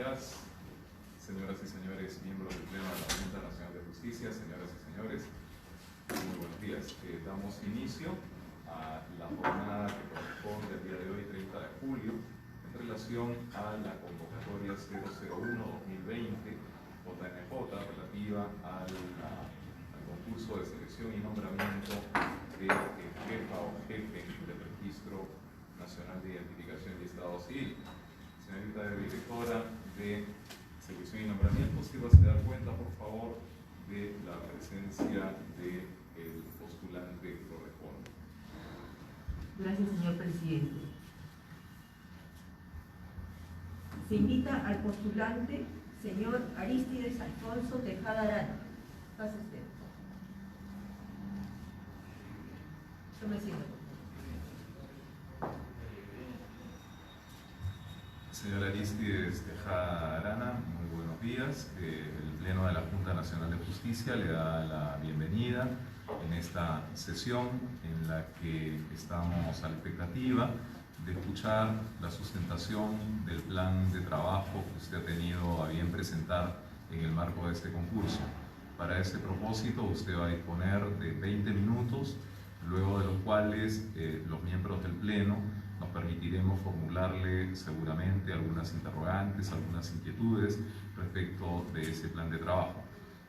días, señoras y señores miembros del Pleno de la Junta Nacional de Justicia, señoras y señores, muy buenos días. Damos inicio a la jornada que corresponde al día de hoy, 30 de julio, en relación a la convocatoria 001-2020 JNJ relativa al concurso de selección y nombramiento de jefa o jefe del Registro Nacional de Identificación y Estado Civil. Señorita directora de selección y nombramiento, si vas a dar cuenta, por favor, de la presencia del postulante que corresponde. Gracias, señor presidente. Se invita al postulante, señor Arístides Alfonso Tejada Arana. Pase usted. Yo me siento. Señor Arístides Tejada Arana, muy buenos días. El Pleno de la Junta Nacional de Justicia le da la bienvenida en esta sesión en la que estamos a la expectativa de escuchar la sustentación del plan de trabajo que usted ha tenido a bien presentar en el marco de este concurso. Para este propósito usted va a disponer de 20 minutos, luego de los cuales los miembros del Pleno nos permitiremos formularle seguramente algunas interrogantes, algunas inquietudes respecto de ese plan de trabajo.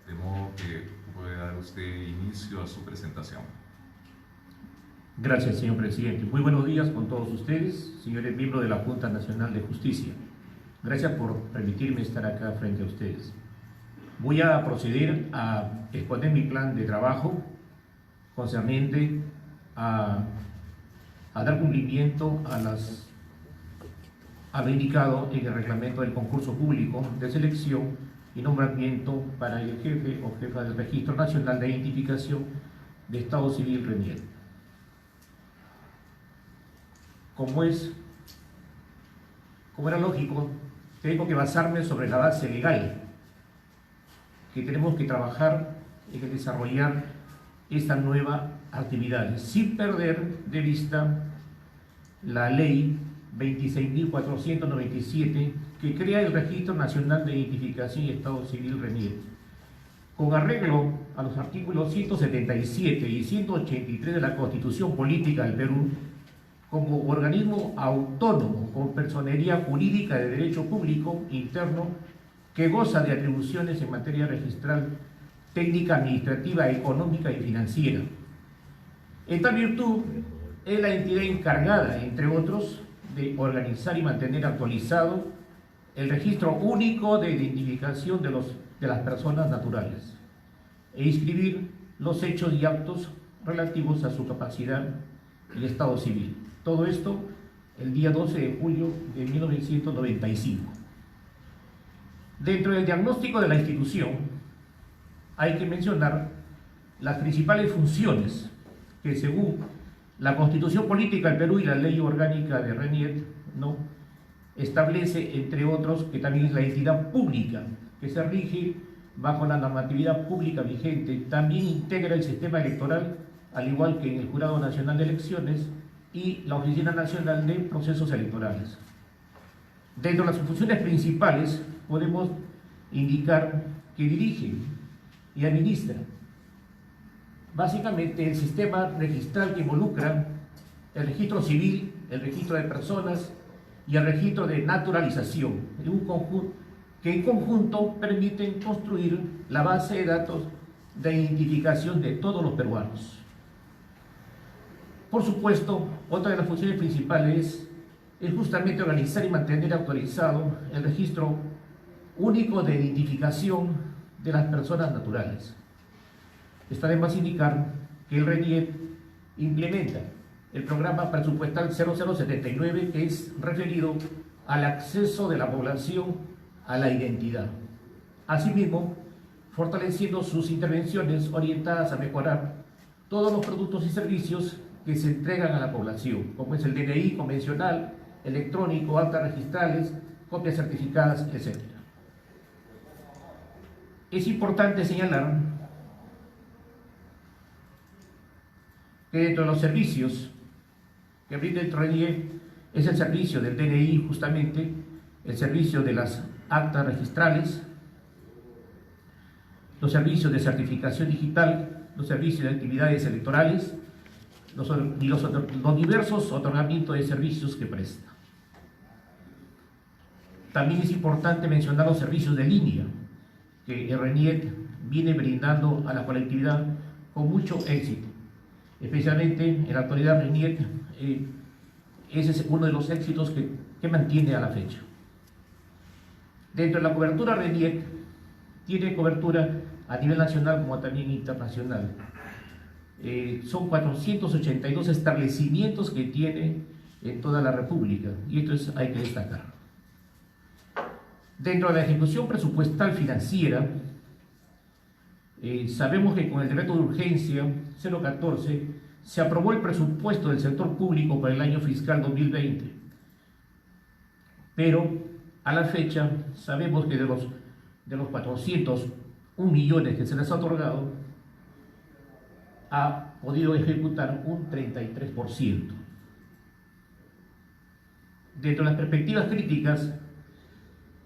De modo que puede dar usted inicio a su presentación. Gracias, señor presidente. Muy buenos días con todos ustedes, señores miembros de la Junta Nacional de Justicia. Gracias por permitirme estar acá frente a ustedes. Voy a proceder a exponer mi plan de trabajo concerniente a dar cumplimiento a lo indicado en el reglamento del concurso público de selección y nombramiento para el jefe o jefa del Registro Nacional de Identificación de Estado Civil RENIEC. Como era lógico, tengo que basarme sobre la base legal que tenemos que trabajar en desarrollar esta nueva actividad, sin perder de vista la ley 26.497 que crea el Registro Nacional de Identificación y Estado Civil RENIEC. Con arreglo a los artículos 177 y 183 de la Constitución Política del Perú, como organismo autónomo con personería jurídica de derecho público interno que goza de atribuciones en materia registral, técnica, administrativa, económica y financiera. En tal virtud, es la entidad encargada, entre otros, de organizar y mantener actualizado el registro único de identificación de las personas naturales e inscribir los hechos y actos relativos a su capacidad y estado civil. Todo esto el día 12 de julio de 1995. Dentro del diagnóstico de la institución hay que mencionar las principales funciones que, según la Constitución Política del Perú y la Ley Orgánica de RENIEC, establece, entre otros, que también es la entidad pública que se rige bajo la normatividad pública vigente. También integra el sistema electoral, al igual que en el Jurado Nacional de Elecciones y la Oficina Nacional de Procesos Electorales. Dentro de las funciones principales podemos indicar que dirige y administra básicamente el sistema registral que involucra el registro civil, el registro de personas y el registro de naturalización, que en conjunto permiten construir la base de datos de identificación de todos los peruanos. Por supuesto, otra de las funciones principales es justamente organizar y mantener actualizado el registro único de identificación de las personas naturales. Está de más indicar que el RENIEC implementa el programa presupuestal 0079, que es referido al acceso de la población a la identidad. Asimismo, fortaleciendo sus intervenciones orientadas a mejorar todos los productos y servicios que se entregan a la población, como es el DNI convencional, electrónico, actas registrales, copias certificadas, etc. Es importante señalar que dentro de los servicios que brinda el RENIEC es el servicio del DNI, justamente el servicio de las actas registrales, los servicios de certificación digital, los servicios de actividades electorales y los diversos otorgamientos de servicios que presta. También es importante mencionar los servicios de línea que el RENIEC viene brindando a la colectividad con mucho éxito. Especialmente en la actualidad RENIEC, ese es uno de los éxitos que mantiene a la fecha. Dentro de la cobertura RENIEC, tiene cobertura a nivel nacional como también internacional. Son 482 establecimientos que tiene en toda la República, y esto hay que destacar. Dentro de la ejecución presupuestal financiera, sabemos que con el decreto de urgencia 014 se aprobó el presupuesto del sector público para el año fiscal 2020, pero a la fecha sabemos que de los 401 millones que se les ha otorgado, ha podido ejecutar un 33%. Dentro de las perspectivas críticas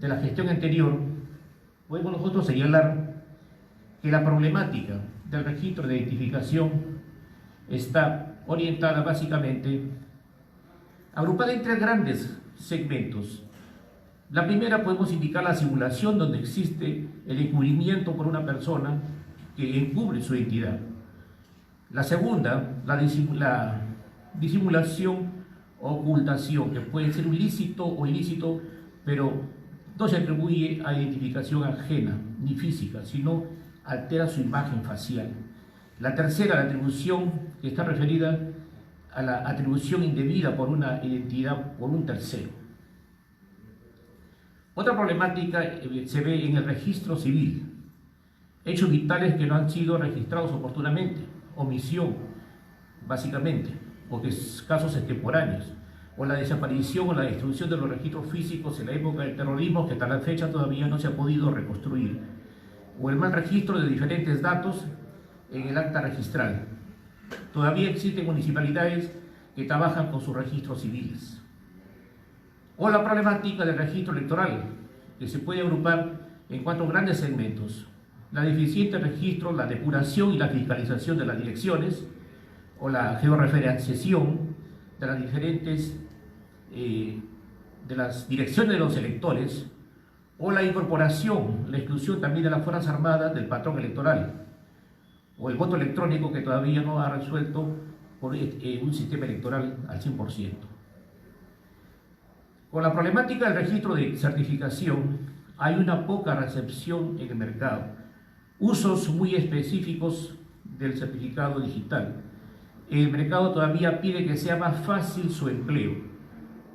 de la gestión anterior, podemos nosotros señalar que la problemática del registro de identificación está orientada básicamente, agrupada en tres grandes segmentos. La primera podemos indicar la simulación, donde existe el encubrimiento por una persona que encubre su identidad. La segunda, la disimulación o ocultación, que puede ser ilícito o ilícito, pero no se atribuye a identificación ajena ni física, sino altera su imagen facial. La tercera, la atribución, que está referida a la atribución indebida por una identidad por un tercero. Otra problemática se ve en el registro civil. Hechos vitales que no han sido registrados oportunamente, omisión, básicamente, o que es casos extemporáneos, o la desaparición o la destrucción de los registros físicos en la época del terrorismo, que hasta la fecha todavía no se ha podido reconstruir, o el mal registro de diferentes datos en el acta registral. Todavía existen municipalidades que trabajan con sus registros civiles. O la problemática del registro electoral, que se puede agrupar en cuatro grandes segmentos: la deficiente registro, la depuración y la fiscalización de las direcciones, o la georreferenciación de las diferentes de las direcciones de los electores, o la incorporación, la exclusión también de las Fuerzas Armadas del patrón electoral, o el voto electrónico, que todavía no ha resuelto por un sistema electoral al 100%. Con la problemática del registro de certificación, hay una poca recepción en el mercado, usos muy específicos del certificado digital. El mercado todavía pide que sea más fácil su empleo.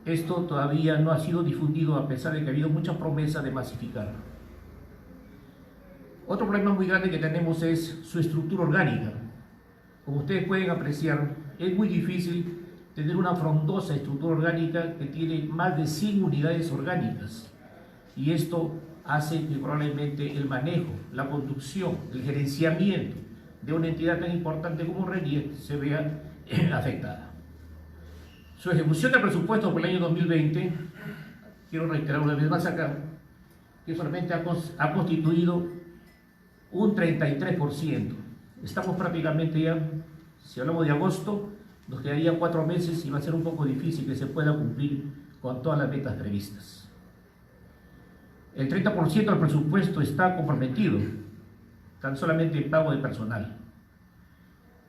Esto todavía no ha sido difundido, a pesar de que ha habido muchas promesas de masificar. Otro problema muy grande que tenemos es su estructura orgánica. Como ustedes pueden apreciar, es muy difícil tener una frondosa estructura orgánica que tiene más de 100 unidades orgánicas. Y esto hace que probablemente el manejo, la conducción, el gerenciamiento de una entidad tan importante como RENIEC se vea afectada. Su ejecución de presupuesto por el año 2020, quiero reiterar una vez más acá, que solamente ha constituido un 33%. Estamos prácticamente ya, si hablamos de agosto, nos quedaría 4 meses y va a ser un poco difícil que se pueda cumplir con todas las metas previstas. El 30% del presupuesto está comprometido, tan solamente en pago de personal,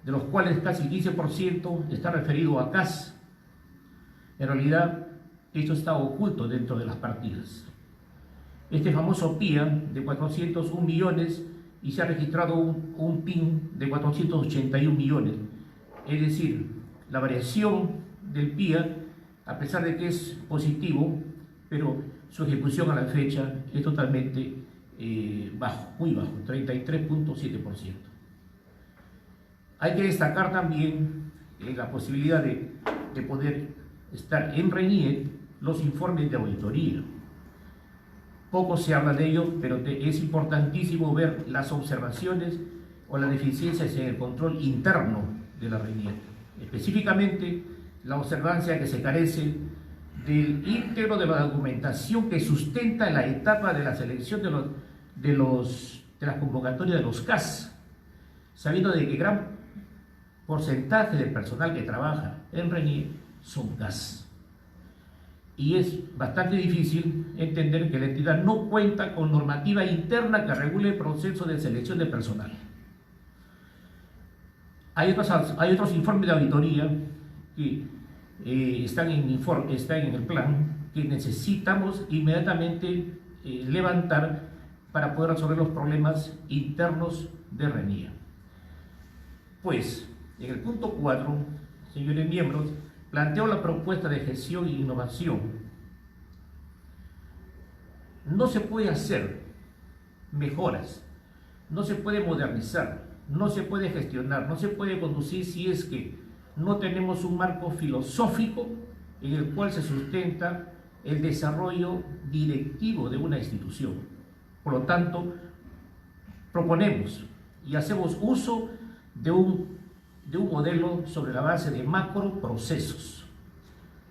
de los cuales casi el 15% está referido a CAS. En realidad, esto está oculto dentro de las partidas. Este famoso PIA de 401 millones y se ha registrado un PIN de 481 millones. Es decir, la variación del PIA, a pesar de que es positivo, pero su ejecución a la fecha es totalmente bajo, muy bajo, 33.7%. Hay que destacar también la posibilidad de poder estar en RENIEC los informes de auditoría. Poco se habla de ello, pero es importantísimo ver las observaciones o las deficiencias en el control interno de la RENIEC. Específicamente, la observancia que se carece del íntegro de la documentación que sustenta la etapa de la selección de las convocatorias de los CAS, sabiendo de que gran porcentaje del personal que trabaja en RENIE son CAS. Y es bastante difícil entender que la entidad no cuenta con normativa interna que regule el proceso de selección de personal. Hay otros informes de auditoría que están en el plan que necesitamos inmediatamente levantar para poder resolver los problemas internos de RENIE. Pues, en el punto 4, señores miembros, planteo la propuesta de gestión e innovación. No se puede hacer mejoras, no se puede modernizar, no se puede gestionar, no se puede conducir si es que no tenemos un marco filosófico en el cual se sustenta el desarrollo directivo de una institución. Por lo tanto, proponemos y hacemos uso de un modelo sobre la base de macroprocesos.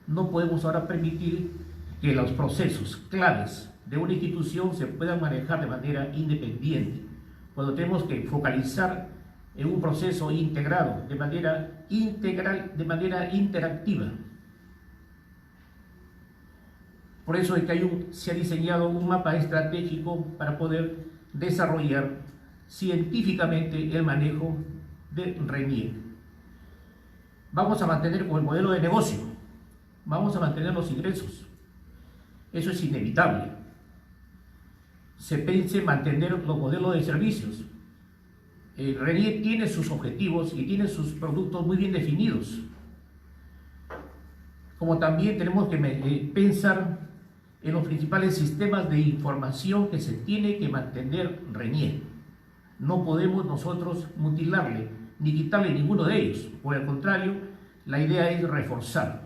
No podemos ahora permitir que los procesos claves de una institución se puedan manejar de manera independiente, cuando tenemos que focalizar en un proceso integrado, de manera integral, de manera interactiva. Por eso es que se ha diseñado un mapa estratégico para poder desarrollar científicamente el manejo de RENIE. Vamos a mantener con el modelo de negocio, vamos a mantener los ingresos. Eso es inevitable. Se piensa mantener los modelos de servicios. RENIE tiene sus objetivos y tiene sus productos muy bien definidos. Como también tenemos que pensar en los principales sistemas de información que se tiene que mantener RENIE. No podemos nosotros mutilarle ni quitarle ninguno de ellos. Por el contrario, la idea es reforzar.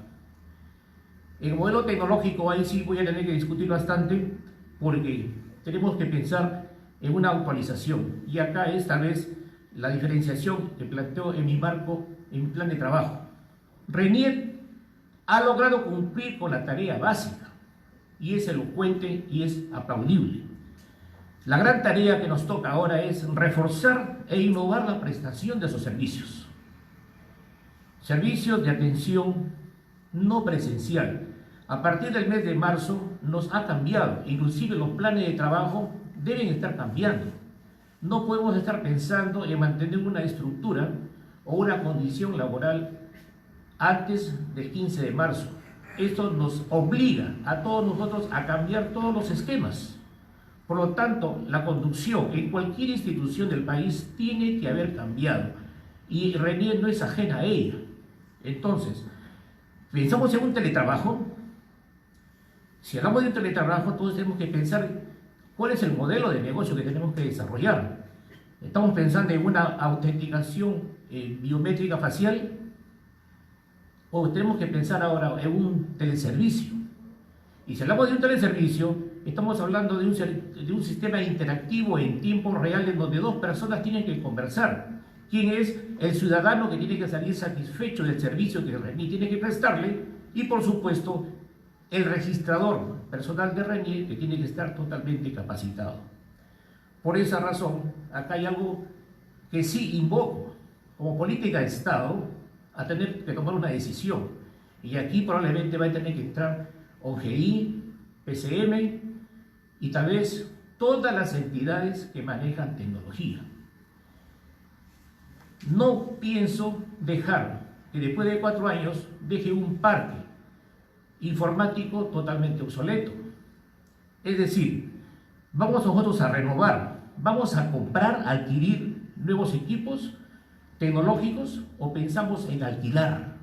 El modelo tecnológico ahí sí voy a tener que discutir bastante, porque tenemos que pensar en una actualización. Y acá es tal vez la diferenciación que planteo en mi marco, en mi plan de trabajo. RENIE ha logrado cumplir con la tarea básica y es elocuente y es aplaudible. La gran tarea que nos toca ahora es reforzar e innovar la prestación de esos servicios. Servicios de atención no presencial. A partir del mes de marzo nos ha cambiado, inclusive los planes de trabajo deben estar cambiando. No podemos estar pensando en mantener una estructura o una condición laboral antes del 15 de marzo. Esto nos obliga a todos nosotros a cambiar todos los esquemas. Por lo tanto, la conducción en cualquier institución del país tiene que haber cambiado y RENIE no es ajena a ella. Entonces, pensamos en un teletrabajo. Si hablamos de un teletrabajo, todos tenemos que pensar cuál es el modelo de negocio que tenemos que desarrollar. Estamos pensando en una autenticación biométrica facial, o tenemos que pensar ahora en un teleservicio. Y si hablamos de un teleservicio, estamos hablando de un sistema interactivo en tiempo real en donde dos personas tienen que conversar. ¿Quién es el ciudadano que tiene que salir satisfecho del servicio que RENIE tiene que prestarle? Y por supuesto, el registrador personal de RENIE que tiene que estar totalmente capacitado. Por esa razón, acá hay algo que sí invoco como política de Estado a tener que tomar una decisión. Y aquí probablemente va a tener que entrar ONGI, PCM y tal vez todas las entidades que manejan tecnología. No pienso dejar que después de 4 años deje un parque informático totalmente obsoleto. Es decir, vamos nosotros a renovar, vamos a comprar, adquirir nuevos equipos tecnológicos o pensamos en alquilar.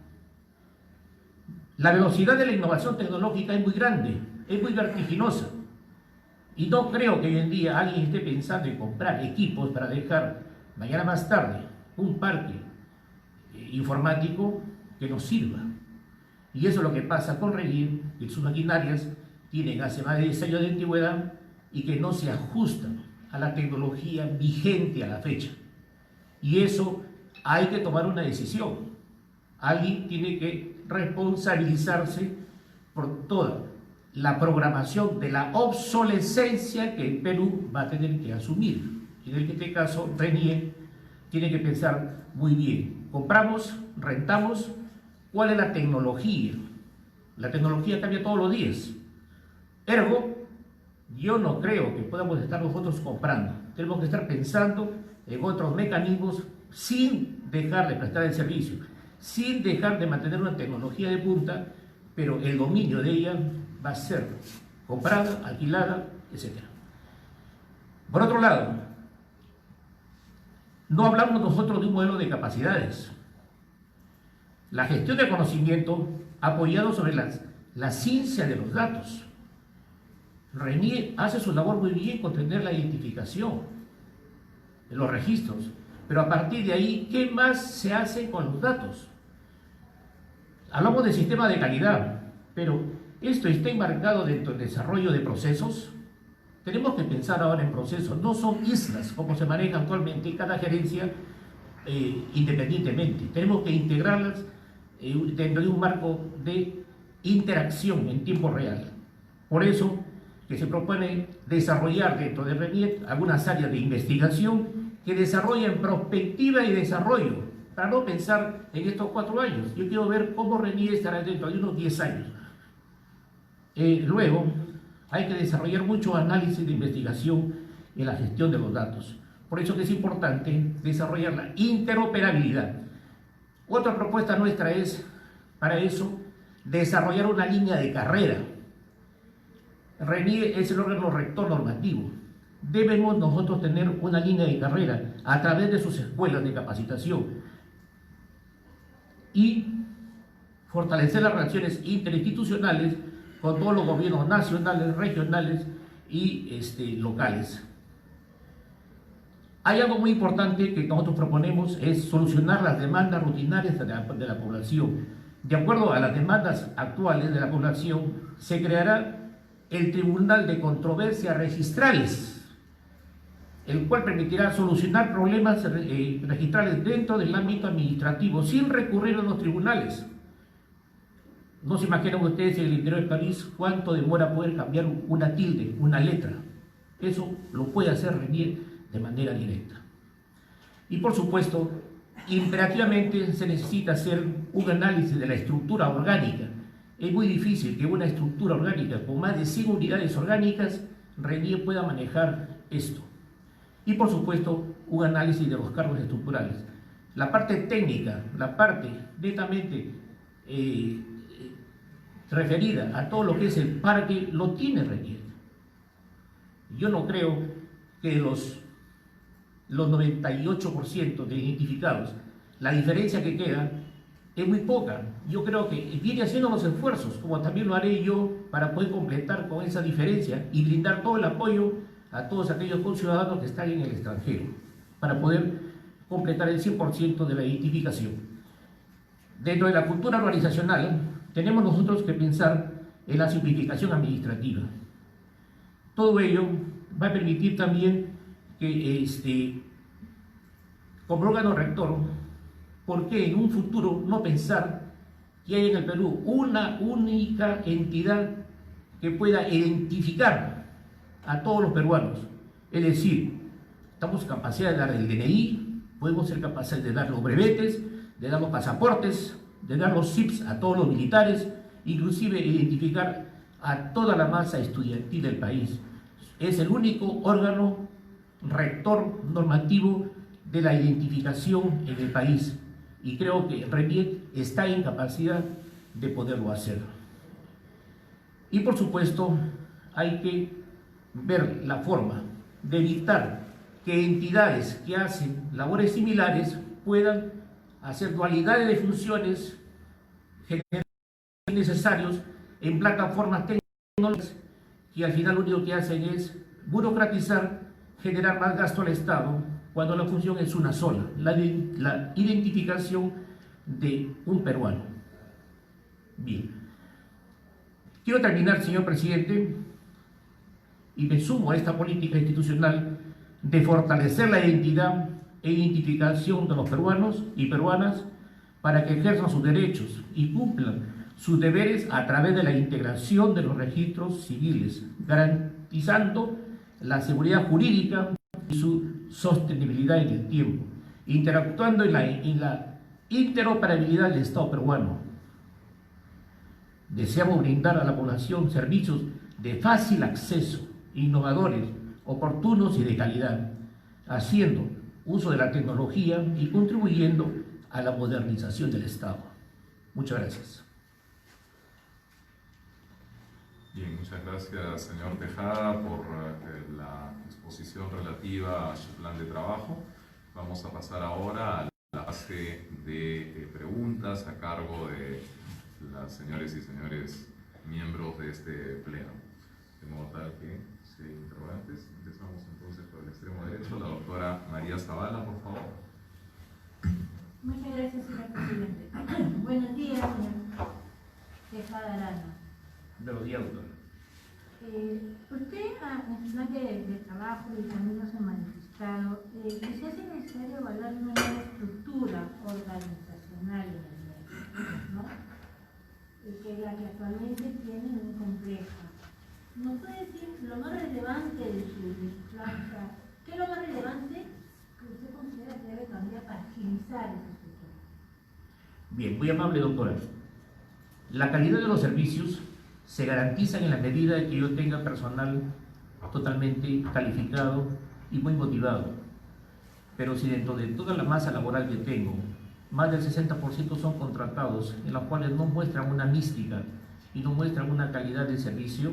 La velocidad de la innovación tecnológica es muy grande, es muy vertiginosa. Y no creo que hoy en día alguien esté pensando en comprar equipos para dejar mañana más tarde un parque informático que nos sirva. Y eso es lo que pasa con RENIE, que sus maquinarias tienen hace más de 10 años de antigüedad y que no se ajustan a la tecnología vigente a la fecha. Y eso hay que tomar una decisión. Alguien tiene que responsabilizarse por toda la programación de la obsolescencia que el Perú va a tener que asumir. En este caso, RENIE tiene que pensar muy bien. Compramos, rentamos, ¿cuál es la tecnología? La tecnología cambia todos los días. Ergo, yo no creo que podamos estar nosotros comprando. Tenemos que estar pensando en otros mecanismos sin dejar de prestar el servicio, sin dejar de mantener una tecnología de punta, pero el dominio de ella va a ser comprada, alquilada, etc. Por otro lado, no hablamos nosotros de un modelo de capacidades. La gestión de conocimiento apoyado sobre la ciencia de los datos. RENIE hace su labor muy bien con tener la identificación de los registros, pero a partir de ahí, ¿qué más se hace con los datos? Hablamos de sistema de calidad, pero esto está enmarcado dentro del desarrollo de procesos. Tenemos que pensar ahora en procesos, no son islas como se maneja actualmente cada gerencia independientemente. Tenemos que integrarlas dentro de un marco de interacción en tiempo real. Por eso que se propone desarrollar dentro de RENIE algunas áreas de investigación que desarrollen prospectiva y desarrollo, para no pensar en estos 4 años. Yo quiero ver cómo RENIE estará dentro de unos 10 años. Luego, hay que desarrollar mucho análisis de investigación en la gestión de los datos. Por eso que es importante desarrollar la interoperabilidad. Otra propuesta nuestra es, para eso, desarrollar una línea de carrera. RENIE es el órgano rector normativo. Debemos nosotros tener una línea de carrera a través de sus escuelas de capacitación y fortalecer las relaciones interinstitucionales con todos los gobiernos nacionales, regionales y locales. Hay algo muy importante que nosotros proponemos, es solucionar las demandas rutinarias de la población. De acuerdo a las demandas actuales de la población, se creará el Tribunal de Controversias Registrales, el cual permitirá solucionar problemas registrales dentro del ámbito administrativo sin recurrir a los tribunales. No se imaginan ustedes en el interior del país cuánto demora poder cambiar una tilde, una letra. Eso lo puede hacer RENIE de manera directa. Y por supuesto, imperativamente se necesita hacer un análisis de la estructura orgánica. Es muy difícil que una estructura orgánica con más de 100 unidades orgánicas, RENIE pueda manejar esto. Y por supuesto, un análisis de los cargos estructurales. La parte técnica, la parte netamente referida a todo lo que es el parque, lo tiene RENIE. Yo no creo que los 98% de identificados, la diferencia que queda es muy poca. Yo creo que viene haciendo los esfuerzos, como también lo haré yo, para poder completar con esa diferencia y brindar todo el apoyo a todos aquellos conciudadanos que están en el extranjero, para poder completar el 100% de la identificación. Dentro de la cultura organizacional, tenemos nosotros que pensar en la simplificación administrativa. Todo ello va a permitir también que, como órgano rector, ¿por qué en un futuro no pensar que hay en el Perú una única entidad que pueda identificar a todos los peruanos? Es decir, estamos capaces de dar el DNI, podemos ser capaces de dar los brevetes, de dar los pasaportes, de dar los CIPs a todos los militares, inclusive identificar a toda la masa estudiantil del país. Es el único órgano rector normativo de la identificación en el país, y creo que RENIE está en capacidad de poderlo hacer. Y por supuesto, hay que ver la forma de evitar que entidades que hacen labores similares puedan hacer dualidades de funciones necesarios en plataformas tecnológicas que al final lo único que hacen es burocratizar, generar más gasto al Estado, cuando la función es una sola, la identificación de un peruano. Bien. Quiero terminar, señor presidente, y me sumo a esta política institucional de fortalecer la identidad e identificación de los peruanos y peruanas para que ejerzan sus derechos y cumplan sus deberes a través de la integración de los registros civiles, garantizando la seguridad jurídica y su sostenibilidad en el tiempo, interactuando en la interoperabilidad del Estado peruano. Deseamos brindar a la población servicios de fácil acceso, innovadores, oportunos y de calidad, haciendo uso de la tecnología y contribuyendo a la modernización del Estado. Muchas gracias. Bien, muchas gracias, señor Tejada, por la exposición relativa a su plan de trabajo. Vamos a pasar ahora a la fase de preguntas a cargo de las señores y señores miembros de este pleno. De modo tal que, si hay interrogantes, empezamos entonces por el extremo derecho. La doctora María Zavala, por favor. Muchas gracias, señor presidente. Buenos días, señor Tejada Arana. Buenos días, doctor. Usted, en su plan de trabajo y también nos ha manifestado que se hace necesario evaluar una nueva estructura organizacional en el medio, ¿no? Que la que actualmente tiene es muy compleja. ¿Nos puede decir lo más relevante de su plan? O sea, ¿qué es lo más relevante que usted considera que debe cambiar para agilizar esa estructura? Bien, muy amable, doctora. La calidad de los servicios se garantiza en la medida de que yo tenga personal totalmente calificado y muy motivado. Pero si dentro de toda la masa laboral que tengo, más del 60% son contratados, en los cuales no muestran una mística y no muestran una calidad de servicio,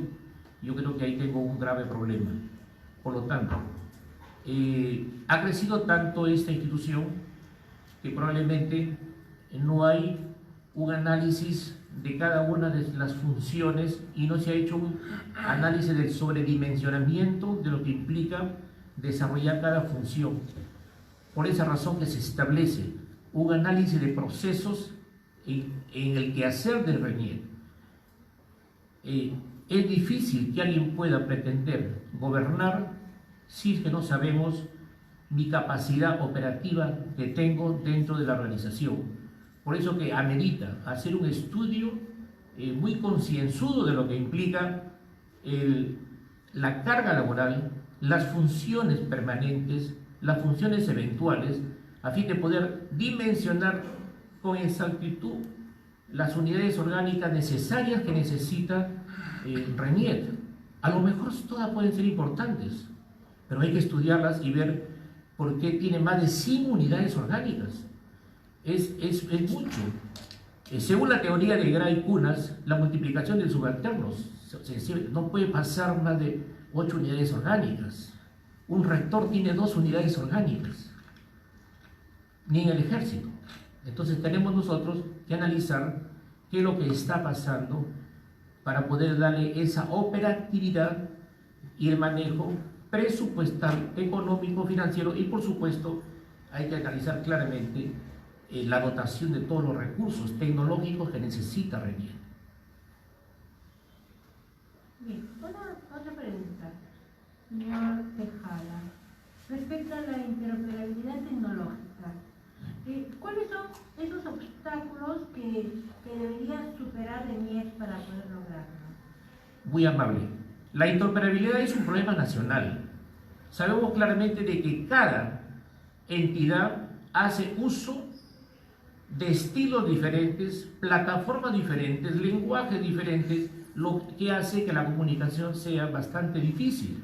yo creo que ahí tengo un grave problema. Por lo tanto, ha crecido tanto esta institución que probablemente no hay un análisis de cada una de las funciones y no se ha hecho un análisis del sobredimensionamiento de lo que implica desarrollar cada función. Por esa razón que se establece un análisis de procesos en el quehacer del RENIEC. Es difícil que alguien pueda pretender gobernar si es que no sabemos mi capacidad operativa que tengo dentro de la organización. Por eso que amerita hacer un estudio muy concienzudo de lo que implica la carga laboral, las funciones permanentes, las funciones eventuales, a fin de poder dimensionar con exactitud las unidades orgánicas necesarias que necesita RENIEC. A lo mejor todas pueden ser importantes, pero hay que estudiarlas y ver por qué tiene más de 100 unidades orgánicas. Es mucho. Según la teoría de Gray Kunas, la multiplicación de subalternos no puede pasar más de 8 unidades orgánicas. Un rector tiene 2 unidades orgánicas, ni en el ejército. Entonces tenemos nosotros que analizar qué es lo que está pasando para poder darle esa operatividad y el manejo presupuestal, económico, financiero, y por supuesto hay que analizar claramente la dotación de todos los recursos tecnológicos que necesita RENIEC. Bien, otra pregunta, señor Tejada, respecto a la interoperabilidad tecnológica. ¿Cuáles son esos obstáculos que debería superar RENIEC para poder lograrlo? Muy amable. La interoperabilidad es un problema nacional. Sabemos claramente de que cada entidad hace uso de estilos diferentes, plataformas diferentes, lenguajes diferentes, lo que hace que la comunicación sea bastante difícil.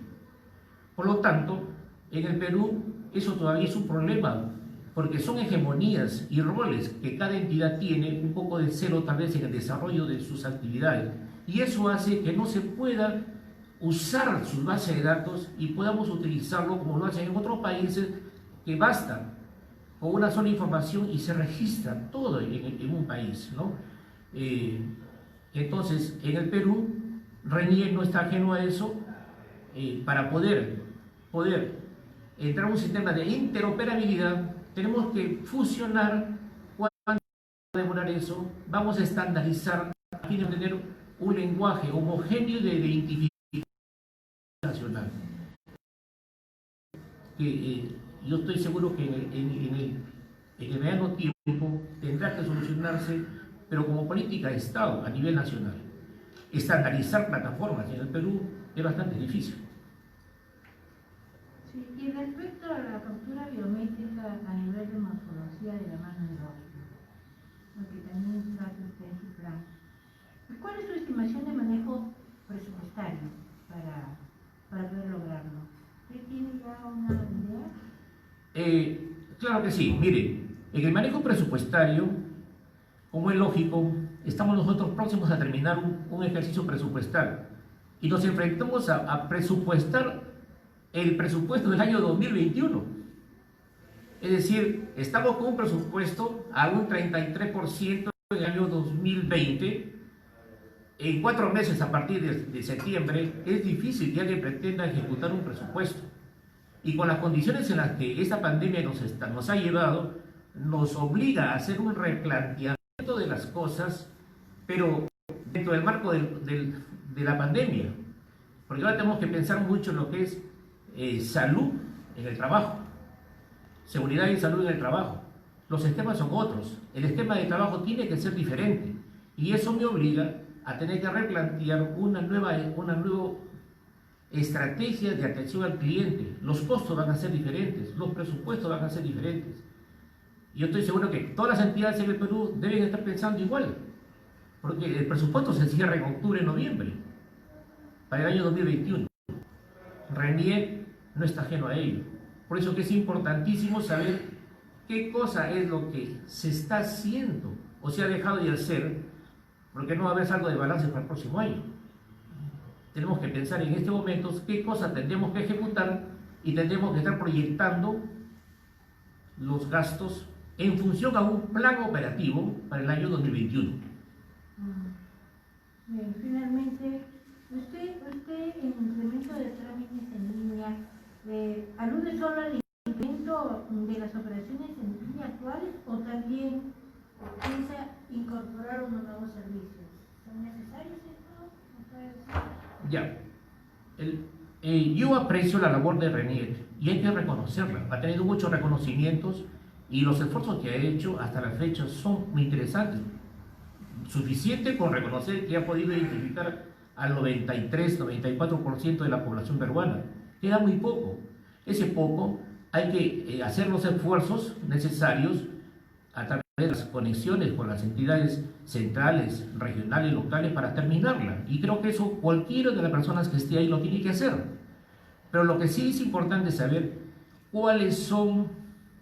Por lo tanto, en el Perú eso todavía es un problema, porque son hegemonías y roles que cada entidad tiene, un poco de cero tal vez en el desarrollo de sus actividades, y eso hace que no se pueda usar sus bases de datos y podamos utilizarlo como lo hacen en otros países, que basta con una sola información y se registra todo en un país, ¿no? Entonces, en el Perú, RENIEC no está ajeno a eso. Para poder entrar a un sistema de interoperabilidad, tenemos que fusionar. ¿Cuánto va a demorar eso? Vamos a estandarizar a fin de tener un lenguaje homogéneo de identificación nacional. Yo estoy seguro que en el mediano tiempo tendrá que solucionarse pero como política de Estado a nivel nacional, estandarizar plataformas en el Perú es bastante difícil. Sí, y respecto a la captura biométrica a nivel de morfología de la mano de obra, lo que también trata usted en su plan, ¿cuál es su estimación de manejo presupuestario para poder lograrlo? ¿Usted tiene ya una idea? Claro que sí. Mire, en el manejo presupuestario, como es lógico, estamos nosotros próximos a terminar un ejercicio presupuestal y nos enfrentamos a presupuestar el presupuesto del año 2021. Es decir, estamos con un presupuesto a un 33% en el año 2020. En 4 meses a partir de septiembre es difícil que alguien pretenda ejecutar un presupuesto. Y con las condiciones en las que esta pandemia nos ha llevado, nos obliga a hacer un replanteamiento de las cosas, pero dentro del marco de la pandemia. Porque ahora tenemos que pensar mucho en lo que es salud en el trabajo, seguridad y salud en el trabajo. Los esquemas son otros. El esquema de trabajo tiene que ser diferente. Y eso me obliga a tener que replantear una nueva estrategia de atención al cliente. Los costos van a ser diferentes, los presupuestos van a ser diferentes. Yo estoy seguro que todas las entidades en el Perú deben estar pensando igual, porque el presupuesto se cierra en octubre, noviembre, para el año 2021. RENIEC no está ajeno a ello. Por eso que es importantísimo saber qué cosa es lo que se está haciendo o se ha dejado de hacer, porque no va a haber saldo de balance para el próximo año. Tenemos que pensar en este momento qué cosas tendremos que ejecutar y tendremos que estar proyectando los gastos en función a un plan operativo para el año 2021. Bien, finalmente, usted en incremento de trámites en línea, ¿alude solo al incremento de las operaciones en línea actuales o también piensa incorporar unos nuevos servicios? ¿Son necesarios estos? Ya, yo aprecio la labor de RENIEC y hay que reconocerla. Ha tenido muchos reconocimientos y los esfuerzos que ha hecho hasta la fecha son muy interesantes. Suficiente con reconocer que ha podido identificar al 93-94% de la población peruana. Queda muy poco. Ese poco hay que hacer los esfuerzos necesarios a través de las conexiones con las entidades centrales, regionales, locales para terminarla. Y creo que eso cualquiera de las personas que esté ahí lo tiene que hacer. Pero lo que sí es importante saber cuáles son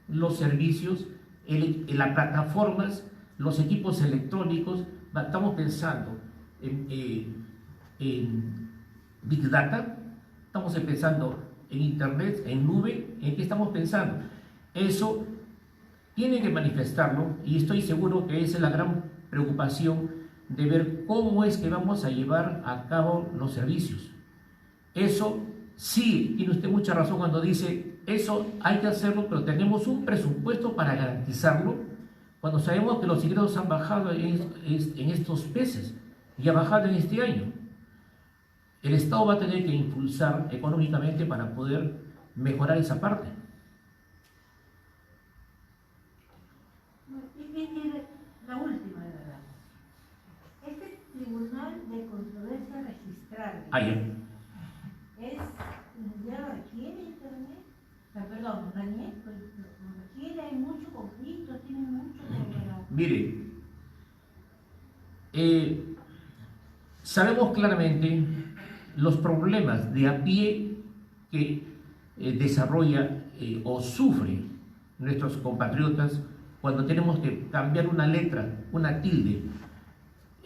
los servicios, las plataformas, los equipos electrónicos. Estamos pensando en Big Data, estamos pensando en Internet, en nube. ¿En qué estamos pensando? Eso tienen que manifestarlo y estoy seguro que esa es la gran preocupación de ver cómo es que vamos a llevar a cabo los servicios. Eso sí, tiene usted mucha razón cuando dice, eso hay que hacerlo, pero tenemos un presupuesto para garantizarlo cuando sabemos que los ingresos han bajado en estos meses y ha bajado en este año. El Estado va a tener que impulsar económicamente para poder mejorar esa parte. La última, de verdad. Este Tribunal de Controversia Registrable ¿ya lo requiere Internet? Perdón, RENIEC, lo requiere, hay mucho conflicto, tiene mucho que... Mire, sabemos claramente los problemas de a pie que desarrolla o sufre nuestros compatriotas cuando tenemos que cambiar una letra, una tilde.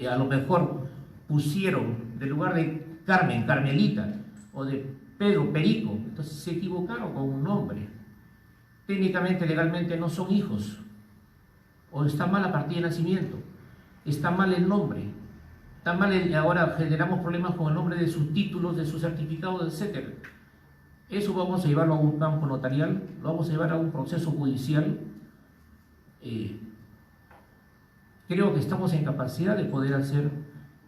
A lo mejor pusieron, en lugar de Carmen, Carmelita, o de Pedro, Perico, entonces se equivocaron con un nombre. Técnicamente, legalmente no son hijos, o está mal la partida de nacimiento, está mal el nombre, está mal ahora generamos problemas con el nombre de sus títulos, de sus certificados, etc. Eso vamos a llevarlo a un campo notarial, lo vamos a llevar a un proceso judicial. Creo que estamos en capacidad de poder hacer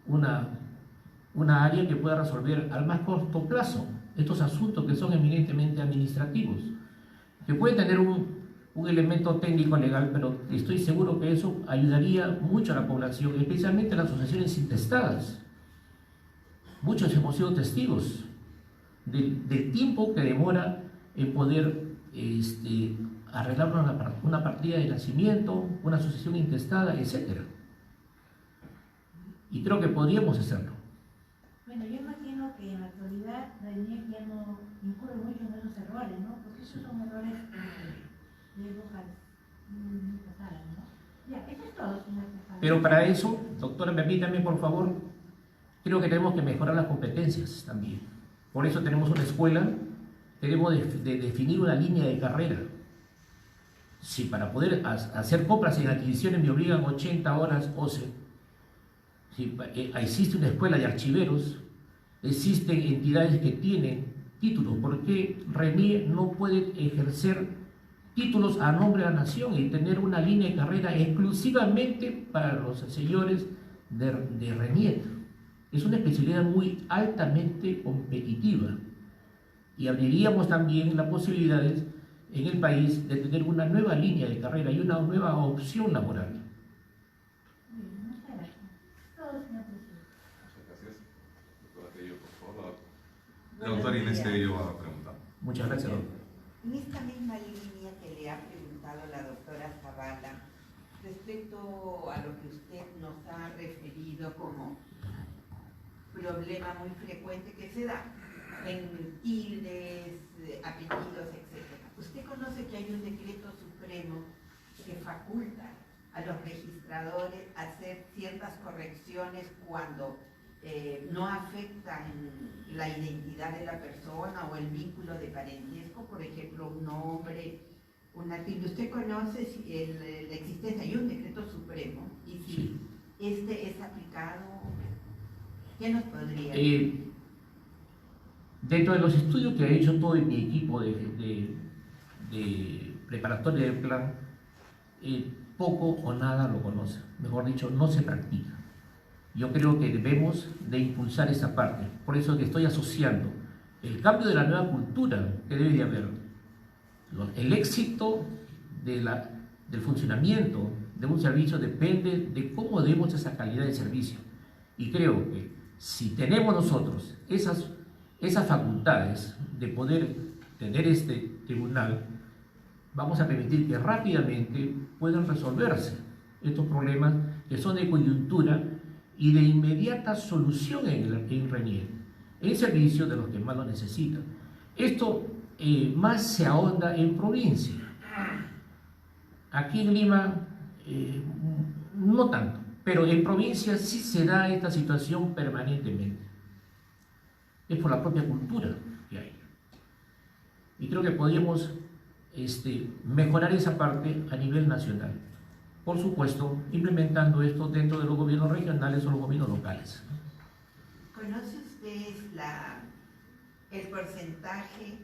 una área que pueda resolver al más corto plazo estos asuntos que son eminentemente administrativos, que pueden tener un elemento técnico legal, pero estoy seguro que eso ayudaría mucho a la población, especialmente a las asociaciones intestadas. Muchos hemos sido testigos del tiempo que demora en poder arreglar una partida de nacimiento, una asociación intestada, etc. Y creo que podríamos hacerlo. Bueno, yo imagino que en la actualidad la INEC ya no incurre mucho en esos errores, ¿no? Porque esos son errores de épocas muy pasadas, ¿no? Ya, eso es todo, señor Tejada. Pero para eso, doctora, permítame por favor, creo que tenemos que mejorar las competencias también. Por eso tenemos una escuela, tenemos de definir una línea de carrera. Si para poder hacer compras en adquisiciones me obligan 80 horas OCE, si existe una escuela de archiveros, existen entidades que tienen títulos, ¿por qué RENIE no puede ejercer títulos a nombre de la nación y tener una línea de carrera exclusivamente para los señores de RENIE? Es una especialidad muy altamente competitiva y abriríamos también las posibilidades en el país de tener una nueva línea de carrera y una nueva opción laboral. Muchas gracias. Todo, señor presidente. Muchas gracias. Doctora Tello, por favor. La doctora Inés Tello va a preguntar. Muchas gracias, doctor. En esta misma línea que le ha preguntado la doctora Zavala, respecto a lo que usted nos ha referido como problema muy frecuente que se da en tildes, apellidos, etc. Usted conoce que hay un decreto supremo que faculta a los registradores a hacer ciertas correcciones cuando no afectan la identidad de la persona o el vínculo de parentesco, por ejemplo, un nombre, una tilde. ¿Usted conoce la existencia? Hay un decreto supremo y si Sí. este es aplicado, ¿qué nos podría decir? Dentro de los estudios que ha hecho todo mi equipo de preparatoria del plan, poco o nada lo conoce, mejor dicho, no se practica. Yo creo que debemos de impulsar esa parte, por eso que estoy asociando el cambio de la nueva cultura que debe de haber, el éxito del funcionamiento de un servicio depende de cómo demos esa calidad de servicio. Y creo que si tenemos nosotros esas facultades de poder tener este tribunal, vamos a permitir que rápidamente puedan resolverse estos problemas que son de coyuntura y de inmediata solución en RENIE, en servicio de los que más lo necesitan. Esto más se ahonda en provincia. Aquí en Lima no tanto, pero en provincia sí se da esta situación permanentemente. Es por la propia cultura que hay. Y creo que podríamos mejorar esa parte a nivel nacional. Por supuesto, implementando esto dentro de los gobiernos regionales o los gobiernos locales. ¿Conoce usted el porcentaje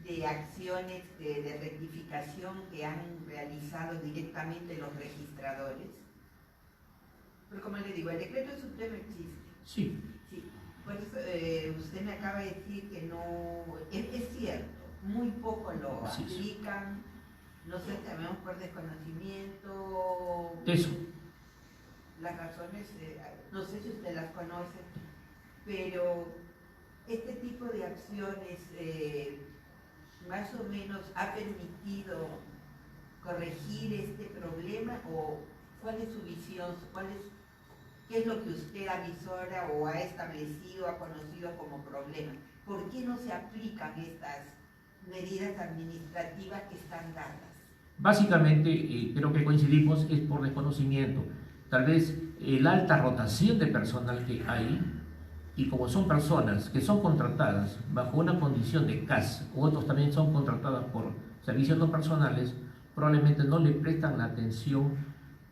de acciones de rectificación que han realizado directamente los registradores? Pero como le digo, el decreto supremo existe. Sí. Sí. Por eso usted me acaba de decir que no, es cierto, muy poco lo Así es. aplican, no sé, también por desconocimiento. Eso. Las razones, no sé si usted las conoce, pero este tipo de acciones más o menos ha permitido corregir este problema, o cuál es su visión, qué es lo que usted avisora o ha establecido, ha conocido como problema. ¿Por qué no se aplican estas medidas administrativas que están dadas? Básicamente, creo que coincidimos, es por desconocimiento. Tal vez la alta rotación de personal que hay, y como son personas que son contratadas bajo una condición de CAS, u otros también son contratadas por servicios no personales, probablemente no le prestan la atención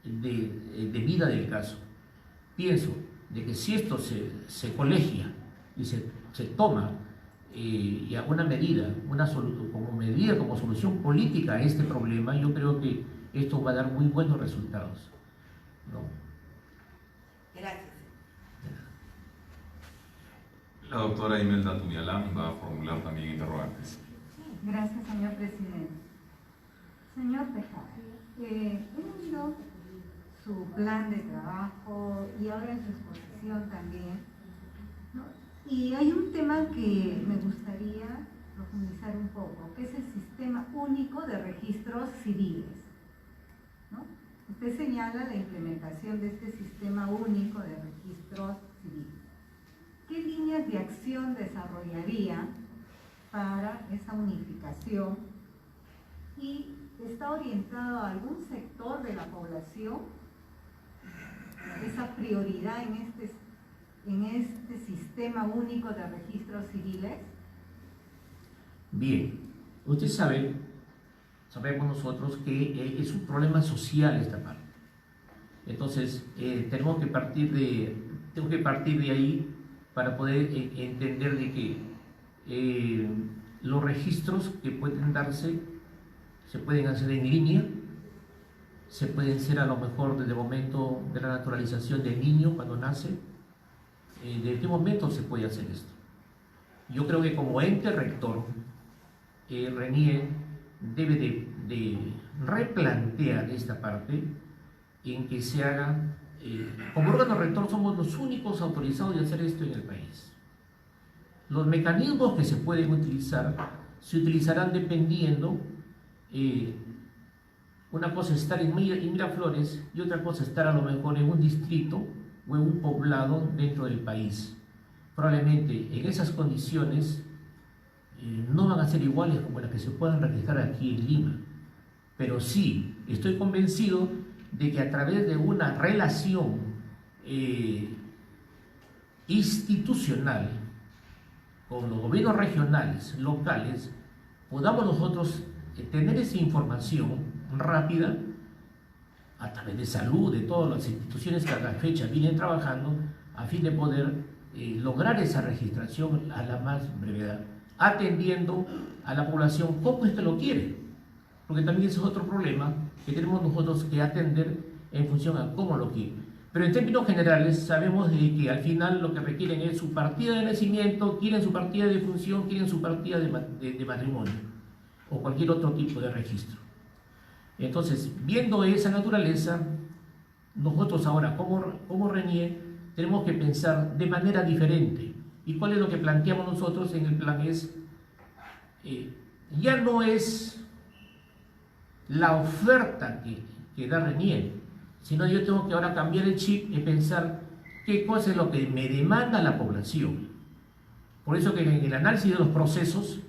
debida del caso. Pienso de que si esto se colegia y se toma y a una medida, como solución política a este problema, yo creo que esto va a dar muy buenos resultados, ¿no? Gracias. La doctora Imelda Tuñalán va a formular también interrogantes. Gracias, señor presidente. Señor plan de trabajo y ahora en su exposición también, ¿no? Y hay un tema que me gustaría profundizar un poco, que es el Sistema Único de Registros Civiles, ¿no? Usted señala la implementación de este Sistema Único de Registros Civiles. ¿Qué líneas de acción desarrollaría para esa unificación? ¿Y está orientado a algún sector de la población esa prioridad en este Sistema Único de Registros Civiles? Bien, usted sabemos nosotros que es un problema social esta parte. Entonces, tengo que partir de ahí para poder entender de que los registros que pueden darse se pueden hacer en línea, se pueden hacer a lo mejor desde el momento de la naturalización del niño cuando nace. ¿De qué momento se puede hacer esto? Yo creo que como ente rector, RENIE debe de replantear esta parte en que se haga, como órgano rector somos los únicos autorizados de hacer esto en el país. Los mecanismos que se pueden utilizar se utilizarán dependiendo, una cosa es estar en Miraflores y otra cosa es estar a lo mejor en un distrito o en un poblado dentro del país. Probablemente en esas condiciones no van a ser iguales como las que se puedan registrar aquí en Lima, pero sí estoy convencido de que a través de una relación institucional con los gobiernos regionales, locales, podamos nosotros tener esa información rápida a través de salud, de todas las instituciones que a la fecha vienen trabajando a fin de poder lograr esa registración a la más brevedad, atendiendo a la población como es que lo quiere, porque también ese es otro problema que tenemos nosotros que atender en función a cómo lo quiere. Pero en términos generales sabemos de que al final lo que requieren es su partida de nacimiento, quieren su partida de función, quieren su partida de matrimonio o cualquier otro tipo de registro. Entonces, viendo esa naturaleza, nosotros ahora como RENIE tenemos que pensar de manera diferente. ¿Y cuál es lo que planteamos nosotros en el plan? Es, ya no es la oferta que da RENIE, sino yo tengo que ahora cambiar el chip y pensar qué cosa es lo que me demanda la población. Por eso que en el análisis de los procesos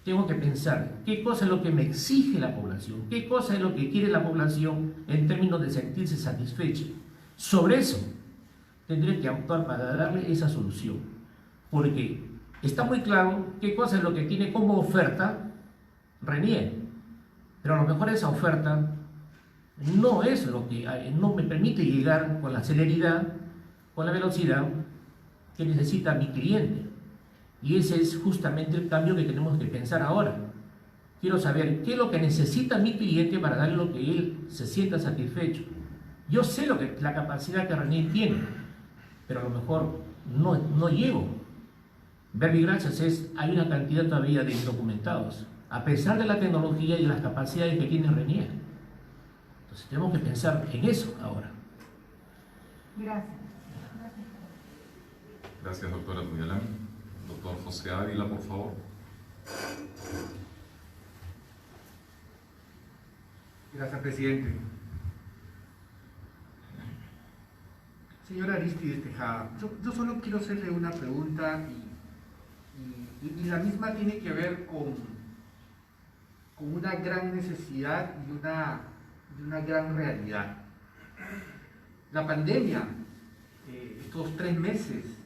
tengo que pensar qué cosa es lo que me exige la población, qué cosa es lo que quiere la población en términos de sentirse satisfecha. Sobre eso tendré que actuar para darle esa solución, porque está muy claro qué cosa es lo que tiene como oferta RENIE, pero a lo mejor esa oferta no es lo que no me permite llegar con la celeridad, con la velocidad que necesita mi cliente. Y ese es justamente el cambio que tenemos que pensar ahora. Quiero saber qué es lo que necesita mi cliente para darle lo que él se sienta satisfecho. Yo sé la capacidad que RENIE tiene, pero a lo mejor no llego. Verbigracias hay una cantidad todavía de indocumentados, a pesar de la tecnología y de las capacidades que tiene RENIE. Entonces tenemos que pensar en eso ahora. Gracias. Gracias, doctora Tuyalán. Doctor José Ávila, por favor. Gracias, presidente. Señora Aristides Tejada, yo solo quiero hacerle una pregunta y la misma tiene que ver con una gran necesidad y una gran realidad. La pandemia, estos 3 meses,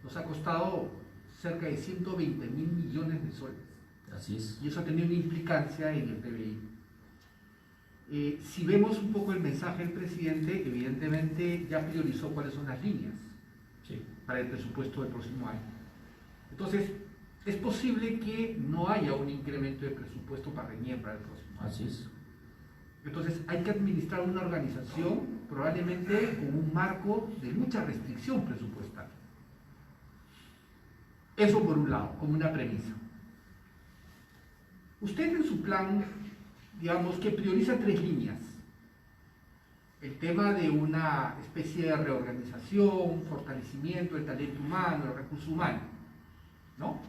nos ha costado cerca de 120.000 millones de soles. Así es. Y eso ha tenido una implicancia en el PBI. Si vemos un poco el mensaje del presidente, evidentemente ya priorizó cuáles son las líneas para el presupuesto del próximo año. Entonces, es posible que no haya un incremento de presupuesto para RENIE para el próximo año. Así es. Entonces, hay que administrar una organización probablemente con un marco de mucha restricción presupuestal. Eso por un lado, como una premisa. Usted en su plan, digamos que prioriza 3 líneas. el tema de una especie de reorganización, fortalecimiento del talento humano, del recurso humano, ¿no?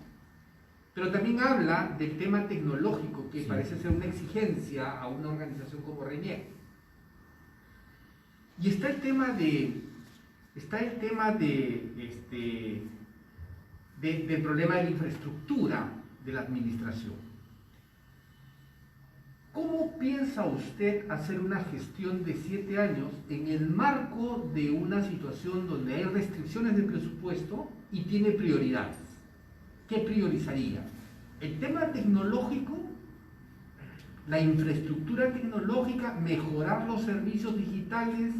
Pero también habla del tema tecnológico, que Sí. parece ser una exigencia a una organización como RENIEC. Y está el tema del problema de la infraestructura de la administración. ¿Cómo piensa usted hacer una gestión de 7 años en el marco de una situación donde hay restricciones de presupuesto y tiene prioridades? ¿Qué priorizaría? ¿El tema tecnológico? ¿La infraestructura tecnológica? ¿Mejorar los servicios digitales?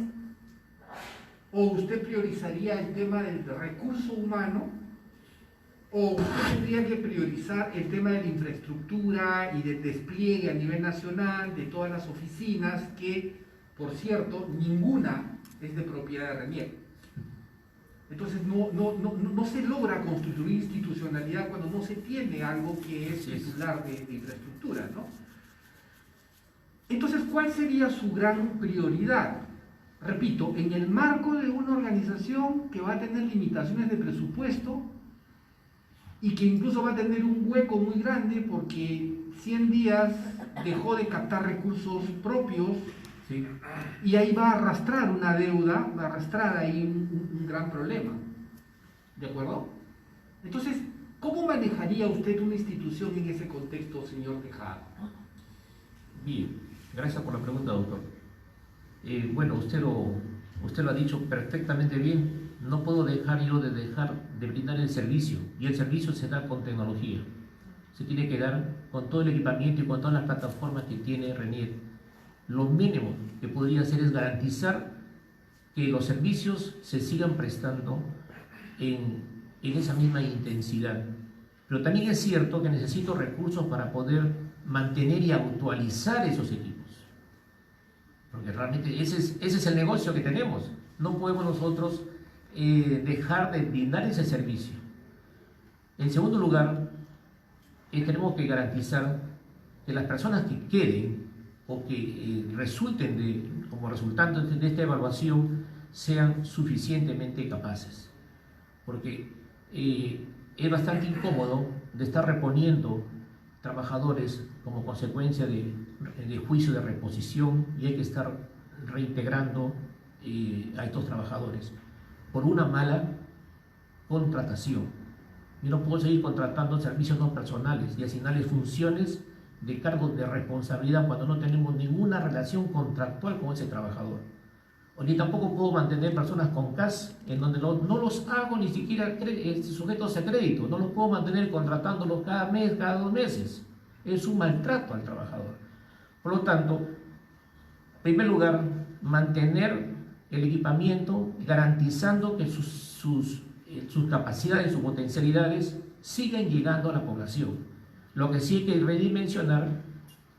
¿O usted priorizaría el tema del recurso humano? ¿O usted tendría que priorizar el tema de la infraestructura y del despliegue a nivel nacional de todas las oficinas que, por cierto, ninguna es de propiedad de RENIEC? Entonces no se logra constituir institucionalidad cuando no se tiene algo que es titular de infraestructura, ¿no? Entonces, ¿cuál sería su gran prioridad? Repito, en el marco de una organización que va a tener limitaciones de presupuesto y que incluso va a tener un hueco muy grande porque 100 días dejó de captar recursos propios, ¿sí? Y ahí va a arrastrar una deuda, va a arrastrar ahí un gran problema. ¿De acuerdo? Entonces, ¿cómo manejaría usted una institución en ese contexto, señor Tejada? Bien, gracias por la pregunta, doctor. Bueno, usted lo ha dicho perfectamente bien. No puedo dejar de brindar el servicio, y el servicio se da con tecnología. Se tiene que dar con todo el equipamiento y con todas las plataformas que tiene RENIEC. Lo mínimo que podría hacer es garantizar que los servicios se sigan prestando en esa misma intensidad. Pero también es cierto que necesito recursos para poder mantener y actualizar esos equipos. Porque realmente ese es el negocio que tenemos. No podemos nosotros dejar de brindar ese servicio. En segundo lugar, tenemos que garantizar que las personas que queden o que resulten como resultantes de esta evaluación sean suficientemente capaces. Porque es bastante incómodo de estar reponiendo trabajadores como consecuencia de juicio de reposición, y hay que estar reintegrando a estos trabajadores por una mala contratación. Yo no puedo seguir contratando servicios no personales y asignarles funciones de cargos de responsabilidad cuando no tenemos ninguna relación contractual con ese trabajador. O ni tampoco puedo mantener personas con CAS en donde no los hago ni siquiera sujetos a crédito, no los puedo mantener contratándolos cada mes, cada 2 meses. Es un maltrato al trabajador. Por lo tanto, en primer lugar, mantener el equipamiento, garantizando que sus capacidades, sus potencialidades sigan llegando a la población. Lo que sí hay que redimensionar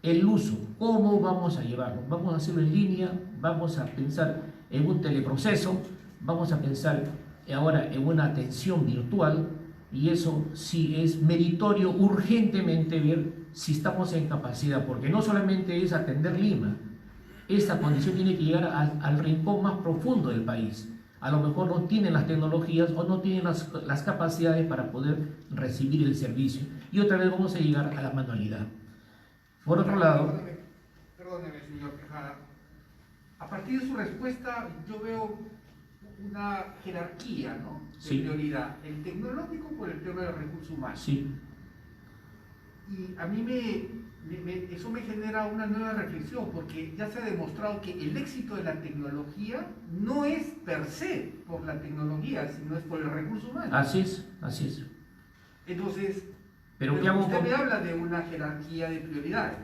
el uso, cómo vamos a llevarlo. Vamos a hacerlo en línea, vamos a pensar en un teleproceso, vamos a pensar ahora en una atención virtual, y eso sí es meritorio urgentemente ver si estamos en capacidad, porque no solamente es atender Lima, esta condición tiene que llegar al rincón más profundo del país. A lo mejor no tienen las tecnologías o no tienen las capacidades para poder recibir el servicio, y otra vez vamos a llegar a la manualidad. Por otro lado... Perdóneme, señor Tejada. A partir de su respuesta yo veo una jerarquía, ¿no?, de Sí. prioridad. El tecnológico por el tema del recurso humano. Sí. Y a mí eso me genera una nueva reflexión, porque ya se ha demostrado que el éxito de la tecnología no es per se por la tecnología, sino es por el recurso humano. Así es, así es. Entonces, Pero ¿qué hago usted con...? me habla de una jerarquía de prioridades.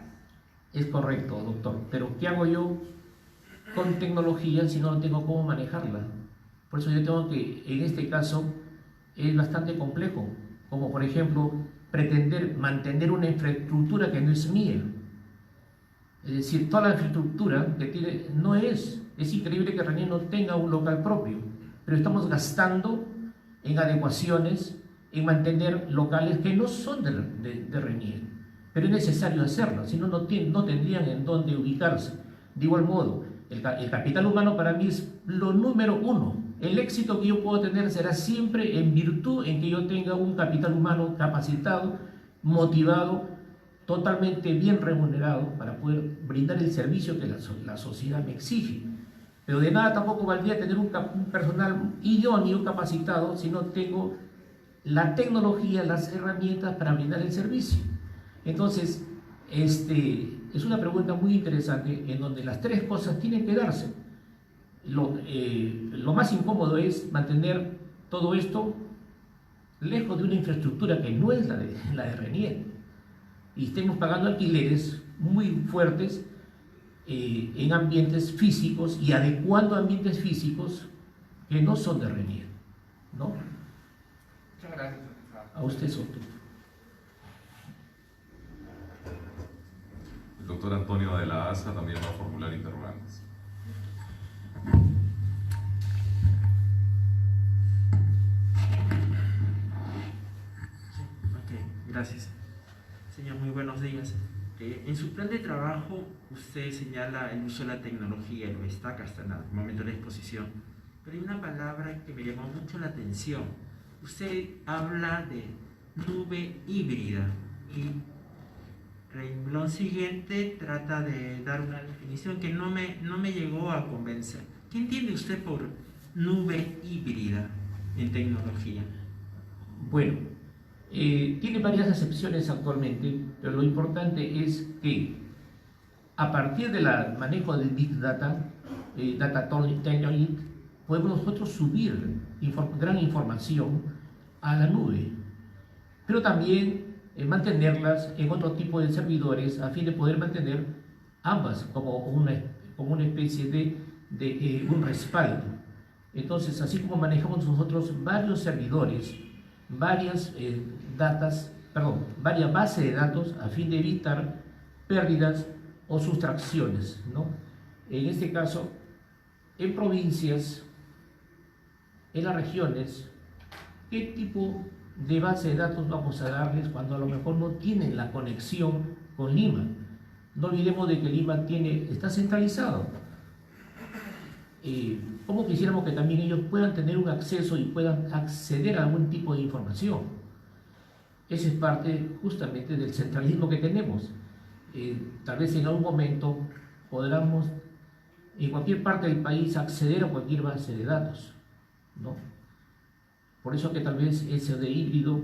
Es correcto, doctor, pero ¿qué hago yo con tecnología si no tengo cómo manejarla? Por eso yo tengo que, en este caso, es bastante complejo, como por ejemplo, pretender mantener una infraestructura que no es mía. Es decir, toda la infraestructura que tiene no es increíble que RENIEC no tenga un local propio, pero estamos gastando en adecuaciones, en mantener locales que no son de RENIEC, pero es necesario hacerlo, si no, no tendrían en dónde ubicarse. De igual modo, el capital humano para mí es lo número uno. El éxito que yo puedo tener será siempre en virtud en que yo tenga un capital humano capacitado, motivado, totalmente bien remunerado para poder brindar el servicio que la sociedad me exige. Pero de nada tampoco valdría tener un personal idóneo, capacitado, si no tengo la tecnología, las herramientas para brindar el servicio. Entonces, es una pregunta muy interesante en donde las tres cosas tienen que darse. Lo más incómodo es mantener todo esto lejos de una infraestructura que no es la de RENIEC, y estemos pagando alquileres muy fuertes en ambientes físicos y adecuando ambientes físicos que no son de RENIEC, ¿no? Muchas gracias. A usted, Soto. El doctor Antonio de la Asa también va a formular interrogantes. Gracias. Señor, muy buenos días. En su plan de trabajo usted señala el uso de la tecnología, lo destaca hasta el momento de la exposición, pero hay una palabra que me llamó mucho la atención. Usted habla de nube híbrida y el renglón siguiente trata de dar una definición que no me llegó a convencer. ¿Qué entiende usted por nube híbrida en tecnología? Bueno, tiene varias acepciones actualmente, pero lo importante es que a partir del manejo del Big Data, Data Technology, podemos nosotros subir gran información a la nube, pero también mantenerlas en otro tipo de servidores a fin de poder mantener ambas como una especie de un respaldo. Entonces, así como manejamos nosotros varios servidores, varias bases de datos a fin de evitar pérdidas o sustracciones, ¿no? En este caso, en provincias, en las regiones, ¿qué tipo de base de datos vamos a darles cuando a lo mejor no tienen la conexión con Lima? No olvidemos de que Lima está centralizado. ¿Cómo quisiéramos que también ellos puedan tener un acceso y puedan acceder a algún tipo de información? Esa es parte justamente del centralismo que tenemos. Tal vez en algún momento podamos en cualquier parte del país acceder a cualquier base de datos, ¿no? Por eso que tal vez ese de híbrido,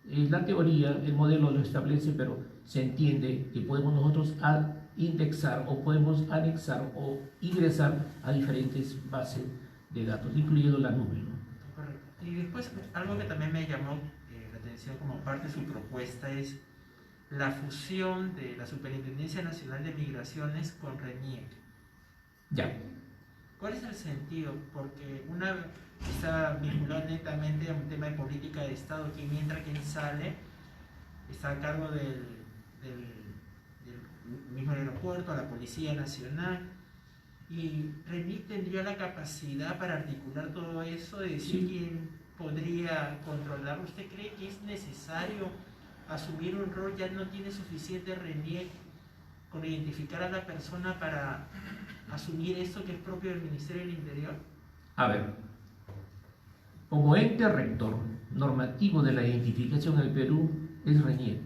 la teoría, el modelo lo establece, pero se entiende que podemos nosotros indexar o podemos anexar o ingresar a diferentes bases de datos, incluyendo la nube, ¿no? Correcto. Y después, algo que también me llamó la atención como parte de su propuesta es la fusión de la Superintendencia Nacional de Migraciones con RENIEC. Ya. ¿Cuál es el sentido? Porque una está vinculado netamente a un tema de política de Estado, que mientras quien sale está a cargo del mismo aeropuerto, la Policía Nacional, y RENIEC tendría la capacidad para articular todo eso, de decir quién podría controlar. ¿Usted cree que es necesario asumir un rol? ¿Ya no tiene suficiente RENIEC con identificar a la persona para asumir esto que es propio del Ministerio del Interior? A ver, como ente rector normativo de la identificación en el Perú es RENIEC.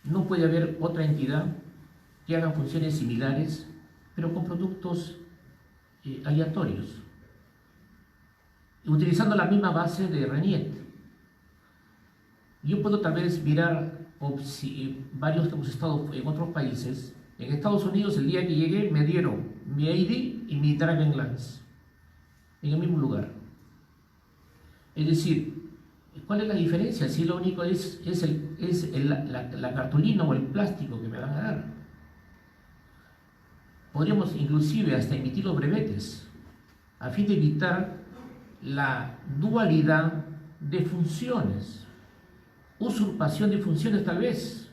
No puede haber otra entidad que haga funciones similares, pero con productos aleatorios, utilizando la misma base de RENIEC. Yo puedo tal vez mirar varios que hemos estado en otros países. En Estados Unidos, el día que llegué, me dieron mi ID y mi Dragon Lance en el mismo lugar. Es decir, ¿cuál es la diferencia? Si lo único es la cartulina o el plástico que me van a dar. Podríamos inclusive hasta emitir los brevetes a fin de evitar la dualidad de funciones, usurpación de funciones tal vez,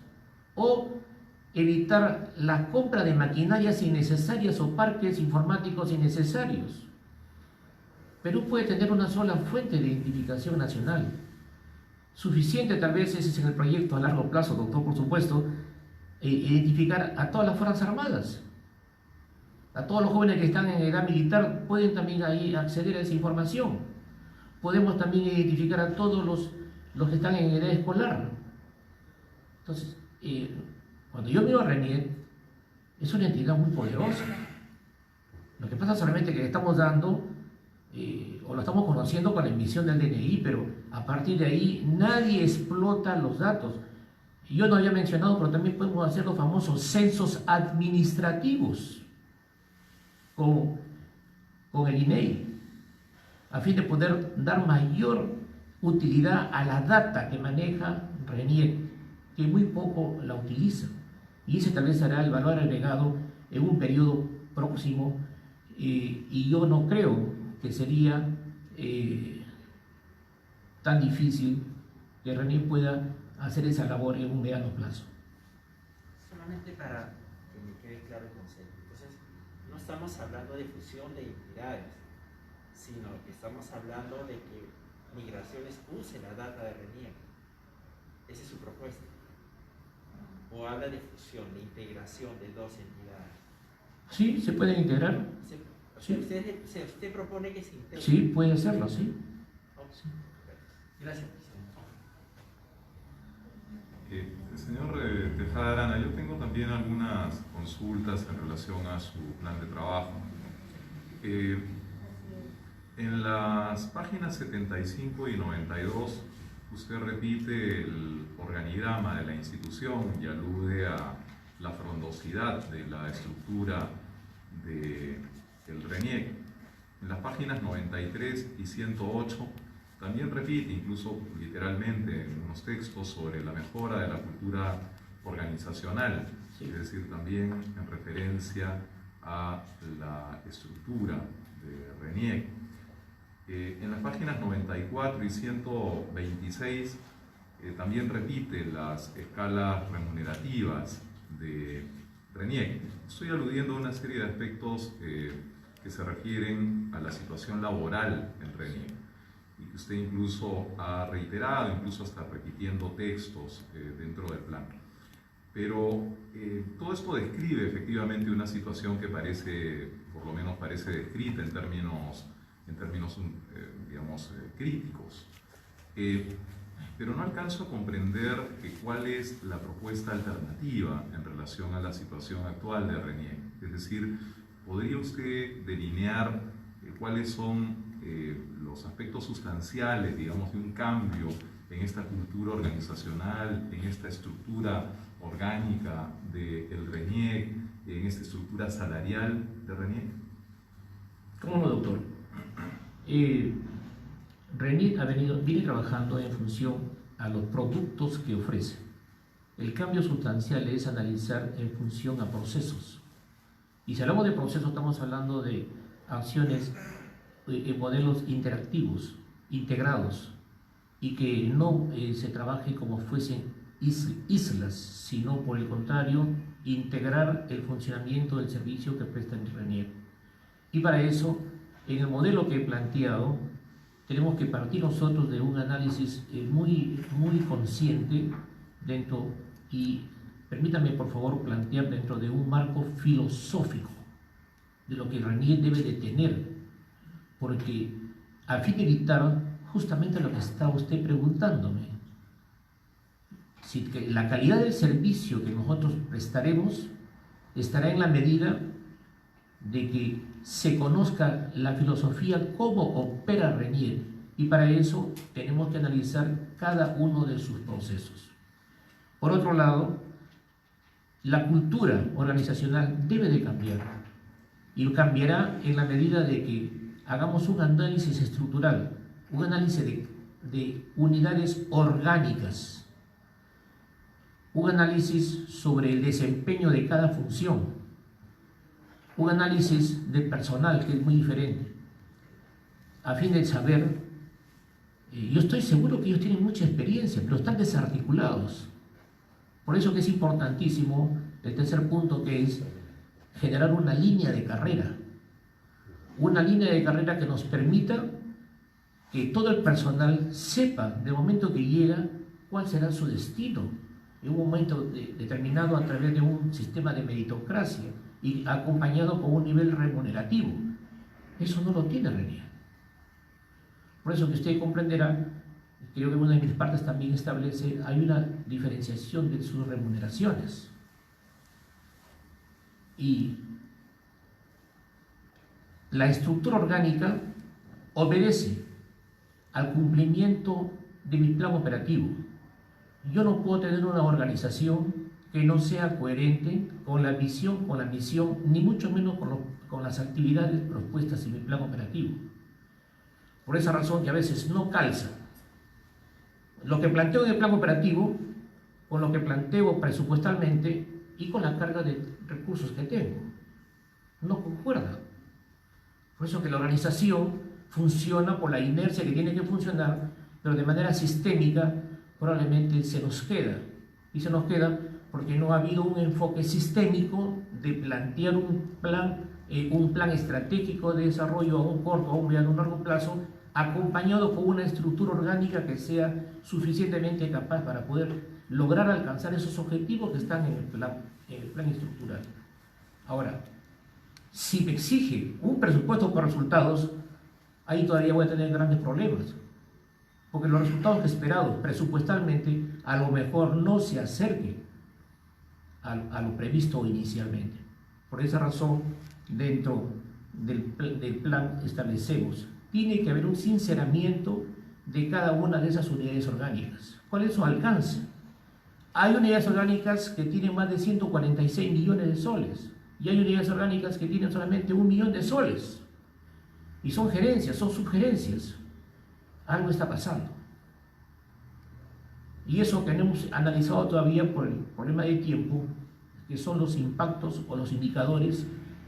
o evitar la compra de maquinarias innecesarias o parques informáticos innecesarios. Perú puede tener una sola fuente de identificación nacional. Suficiente tal vez, ese es en el proyecto a largo plazo, doctor, por supuesto, identificar a todas las Fuerzas Armadas, A todos los jóvenes que están en edad militar pueden también ahí acceder a esa información. Podemos también identificar a todos los que están en edad escolar. Entonces, cuando yo veo a RENIEC, es una entidad muy poderosa. Lo que pasa solamente que le estamos dando, o lo estamos conociendo con la emisión del DNI, pero a partir de ahí nadie explota los datos. Yo no había mencionado, pero también podemos hacer los famosos censos administrativos con el INEI, a fin de poder dar mayor utilidad a la data que maneja RENIEC, que muy poco la utiliza. Y ese tal vez será el valor agregado en un periodo próximo, y yo no creo que sería tan difícil que RENIEC pueda hacer esa labor en un mediano plazo. Solamente para que me quede claro el concepto. Entonces, no estamos hablando de fusión de entidades, sino que estamos hablando de que Migraciones use la data de RENIEC. Esa es su propuesta. O habla de fusión, de integración de dos entidades. Sí, se pueden integrar. Sí. Usted propone que se integre. Sí, puede hacerlo, sí. Sí. Gracias, presidente. Señor Tejada Arana, yo tengo también algunas consultas en relación a su plan de trabajo. En las páginas 75 y 92, usted repite el organigrama de la institución y alude a la frondosidad de la estructura del RENIEC. En las páginas 93 y 108 también repite, incluso literalmente en unos textos, sobre la mejora de la cultura organizacional, sí. Es decir, también en referencia a la estructura de RENIEC. En las páginas 94 y 126 también repite las escalas remunerativas de RENIEC. Estoy aludiendo a una serie de aspectos que se refieren a la situación laboral en RENIEC y que usted incluso ha reiterado, incluso hasta repitiendo textos dentro del plan. Pero todo esto describe efectivamente una situación que parece, por lo menos parece descrita en términos digamos, críticos. Pero no alcanzo a comprender cuál es la propuesta alternativa en relación a la situación actual de RENIEC. Es decir, ¿podría usted delinear cuáles son los aspectos sustanciales, digamos, de un cambio en esta cultura organizacional, en esta estructura orgánica del RENIEC, en esta estructura salarial de RENIEC? ¿Cómo no, doctor? RENIEC viene trabajando en función a los productos que ofrece. El cambio sustancial es analizar en función a procesos. Y si hablamos de procesos, estamos hablando de acciones en modelos interactivos, integrados, y que no se trabaje como fuesen islas, sino por el contrario, integrar el funcionamiento del servicio que presta el RENIEC. Y para eso, en el modelo que he planteado, tenemos que partir nosotros de un análisis muy consciente dentro, y permítame por favor plantear dentro de un marco filosófico de lo que el RENIEC debe de tener, porque a fin de evitar justamente lo que está usted preguntándome, si la calidad del servicio que nosotros prestaremos estará en la medida de que se conozca la filosofía, cómo opera RENIEC, y para eso tenemos que analizar cada uno de sus procesos. Por otro lado, la cultura organizacional debe de cambiar, y cambiará en la medida de que hagamos un análisis estructural, un análisis de unidades orgánicas, un análisis sobre el desempeño de cada función, un análisis de personal que es muy diferente, a fin de saber, yo estoy seguro que ellos tienen mucha experiencia, pero están desarticulados. Por eso que es importantísimo el tercer punto, que es generar una línea de carrera que nos permita que todo el personal sepa de momento que llega cuál será su destino en un momento determinado a través de un sistema de meritocracia y acompañado con un nivel remunerativo. Eso no lo tiene RENIEC. Por eso que usted comprenderá, creo que una de mis partes también establece, hay una diferenciación de sus remuneraciones. Y la estructura orgánica obedece al cumplimiento de mi plan operativo. Yo no puedo tener una organización que no sea coherente con la visión, con la misión, ni mucho menos con las actividades propuestas en mi plan operativo. Por esa razón que a veces no calza lo que planteo en el plan operativo con lo que planteo presupuestalmente y con la carga de recursos que tengo. No concuerda. Por eso que la organización funciona por la inercia que tiene que funcionar, pero de manera sistémica probablemente se nos queda. Y se nos queda porque no ha habido un enfoque sistémico de plantear un plan estratégico de desarrollo a un corto, a un mediano, a un largo plazo, acompañado con una estructura orgánica que sea suficientemente capaz para poder lograr alcanzar esos objetivos que están en el plan estructural. Ahora, si me exige un presupuesto con resultados, ahí todavía voy a tener grandes problemas, porque los resultados esperados presupuestalmente a lo mejor no se acerquen a lo previsto inicialmente. Por esa razón, dentro del plan establecemos, tiene que haber un sinceramiento de cada una de esas unidades orgánicas. ¿Cuál es su alcance? Hay unidades orgánicas que tienen más de 146 millones de soles y hay unidades orgánicas que tienen solamente 1 millón de soles. Y son gerencias, son subgerencias. Algo está pasando. Y eso que no hemos analizado todavía por el problema de tiempo, que son los impactos o los indicadores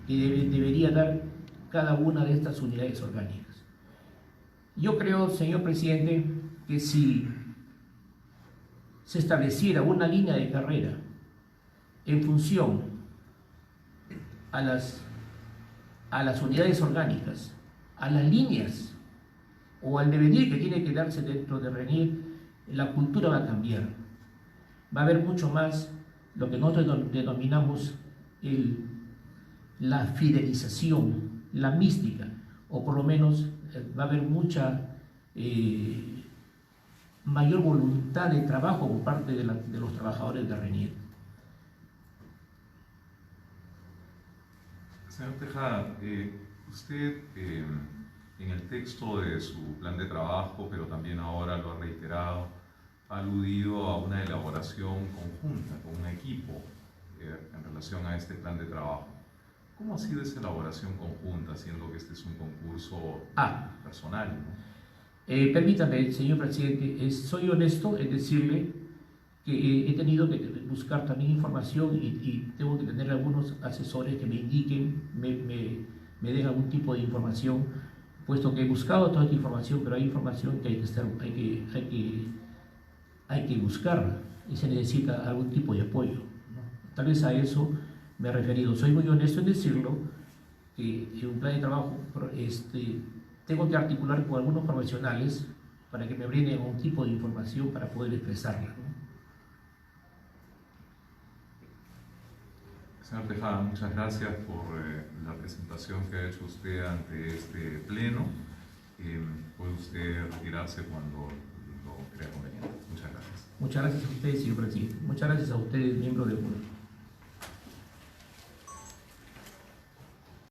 que debería dar cada una de estas unidades orgánicas. Yo creo, señor presidente, que si se estableciera una línea de carrera en función a las unidades orgánicas, a las líneas o al devenir que tiene que darse dentro de RENIEC, la cultura va a cambiar. Va a haber mucho más lo que nosotros denominamos la fidelización, la mística, o por lo menos va a haber mucha mayor voluntad de trabajo por parte de los trabajadores de RENIEC. Señor Tejada, usted en el texto de su plan de trabajo, pero también ahora lo ha reiterado, ha aludido a una elaboración conjunta con un equipo en relación a este plan de trabajo. ¿Cómo ha sido esa elaboración conjunta, siendo que este es un concurso personal, ¿no? Permítame, señor presidente, soy honesto en decirle que he tenido que buscar también información y tengo que tener algunos asesores que me indiquen, me den algún tipo de información, puesto que he buscado toda esta información, pero hay información que hay que buscarla y se necesita algún tipo de apoyo, ¿no? Tal vez a eso me he referido. Soy muy honesto en decirlo, que en un plan de trabajo tengo que articular con algunos profesionales para que me brinden algún tipo de información para poder expresarla, ¿no? Señor Tejada, muchas gracias por la presentación que ha hecho usted ante este pleno. Puede usted retirarse cuando lo crea conveniente. Muchas gracias. Muchas gracias a ustedes, señor presidente. Muchas gracias a ustedes, miembros del